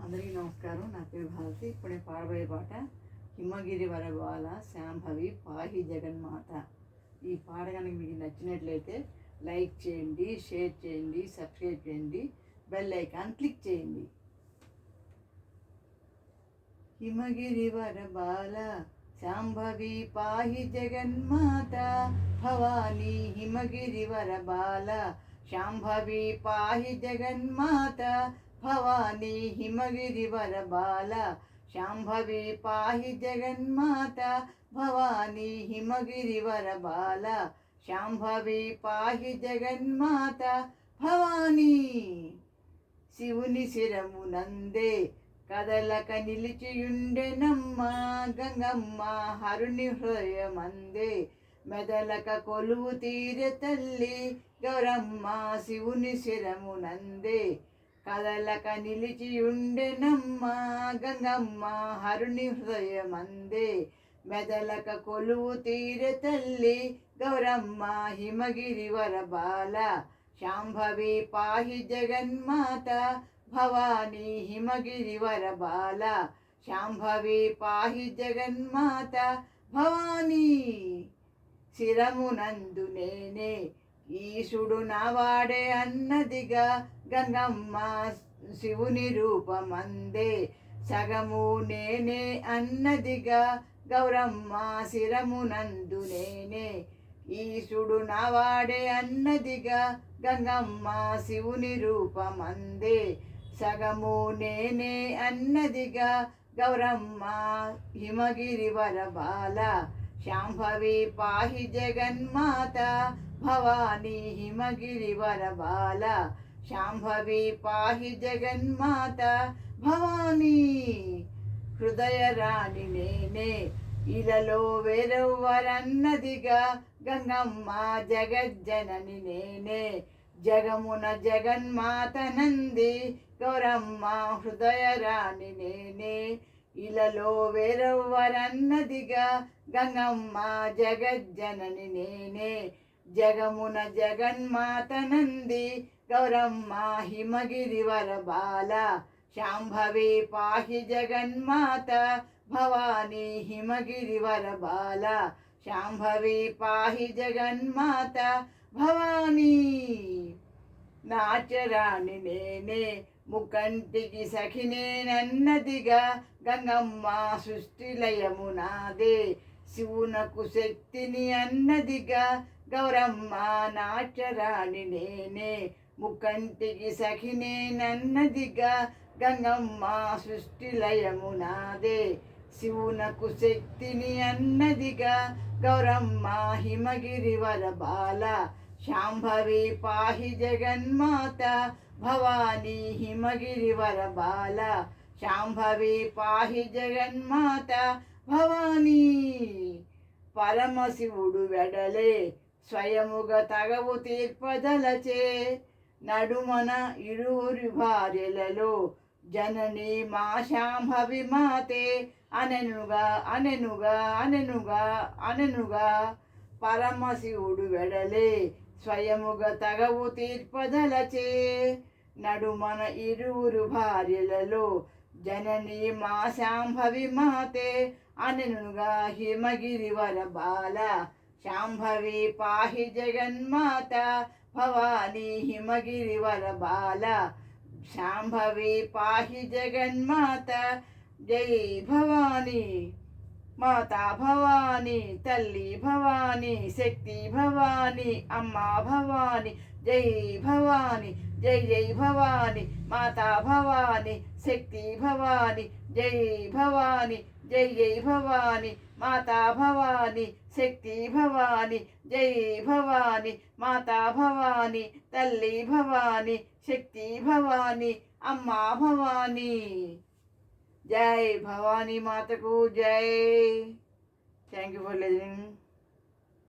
అందరికీ నమస్కారం. నా పేరు భారతి. ఇప్పుడు నేను పాడబోయే పాట హిమగిరి వరబాల శాంభవి పాహి జగన్మాత. ఈ పాట కనుక మీకు నచ్చినట్లయితే లైక్ చేయండి, షేర్ చేయండి, సబ్స్క్రైబ్ చేయండి, బెల్ ఐకాన్ క్లిక్ చేయండి. హిమగిరి వరబాల శాంభవి పాహి జగన్మాత భవానీ. హిమగిరి వరబాల శాంభవి పాహి జగన్మాత భవానీ. హిమగిరి వరబాల శాంభవి పాహి జగన్మాత భవానీ. హిమగిరి వరబాల శాంభవి పాహి జగన్మాత భవానీ. శివుని శిరమునందే కదలక నిలిచియుండెనమ్మ గంగమ్మ. హరుని హృదయమందే మెదలక కొలువు తీరె తల్లి గౌరమ్మ. శివుని శిరమునందే కదలక నిలిచియుండెనమ్మ గంగమ్మ. హరుని హృదయమందే మెదలక కొలువు తీరె తల్లి గౌరమ్మ. హిమగిరి వరబాల శాంభవి పాహి జగన్మాత భవానీ. హిమగిరి వరబాల శాంభవి పాహి జగన్మాత భవానీ. శిరమునందు నేనే ఈశుడు నావాడే అన్నదిగా గంగమ్మ. శివుని రూపమందే సగము నేనే అన్నదిగా గౌరమ్మ. శిరమునందు నేనే ఈశుడు నావాడే అన్నదిగా గంగమ్మ. శివుని రూపమందే సగము నేనే అన్నదిగా గౌరమ్మ. హిమగిరి వరబాల శాంభవి పాహి జగన్మాత భవానీ. హిమగిరి వరబాల శాంభవి పాహి జగన్మాత భవానీ. హృదయ రాణి నేనే ఇలలో వేరెవ్వరన్నదిగా గంగమ్మ. జగజ్జనని నేనే జగమున జగన్మాతనంది గౌరమ్మ. హృదయ రాణి నేనే ఇలలో వేరెవ్వరన్నదిగా గంగమ్మ. జగజ్జనని నేనే జగమున జగన్మాతనంది గౌరమ్మ. హిమగిరి వరబాల శాంభవి పాహి జగన్మాత భవానీ. హిమగిరి వరబాల శాంభవి పాహి జగన్మాత భవానీ. నాచరాణి నేనే ముకంటికి సఖినేనన్నదిగా గంగమ్మ. సృష్టిలయము నాదే శివునకు శక్తిని అన్నదిగా గౌరమ్మ. నాచరాణి నేనే ముకంటికి సఖినేనన్నదిగా గంగమ్మ. సృష్టిలయము నాదే శివునకు శక్తిని అన్నదిగా గౌరమ్మ. హిమగిరి వరబాల శాంభవి పాహి జగన్మాత భవానీ. హిమగిరి వరబాల శాంభవి పాహి జగన్మాత భవానీ. పరమశివుడు వెడలే స్వయముగా తగవు తీర్పదలచే నడుమన ఇరువురి భార్యలలో జనని మా శాంభవి మాతే అనెనుగా అనెనుగా అనెనుగా అనెనుగా. పరమశివుడు వెడలే స్వయముగా తగవు తీర్పదలచే నడుమన ఇరువురు భార్యలలో జనని మా శాంభవి మాతే అనెనుగా. హిమగిరి వరబాల శాంభవి పాహి జగన్మాత భవానీ. హిమగిరి వరబాల శాంభవి పాహి జగన్మాత. జై భవానీ. మాతా భవానీ, తల్లి భవానీ, శక్తి భవానీ, అమ్మ భవానీ. జై భవానీ, జై జై భవానీ. మాతా భవానీ, శక్తి భవానీ. జై భవానీ, జై జై భవానీ. మాతా భవానీ, శక్తి భవానీ. జై భవానీ, మాతా భవానీ, తల్లి భవానీ, శక్తి భవానీ, అమ్మ భవానీ. జై భవానీ మాతకు జై. Thank you for listening.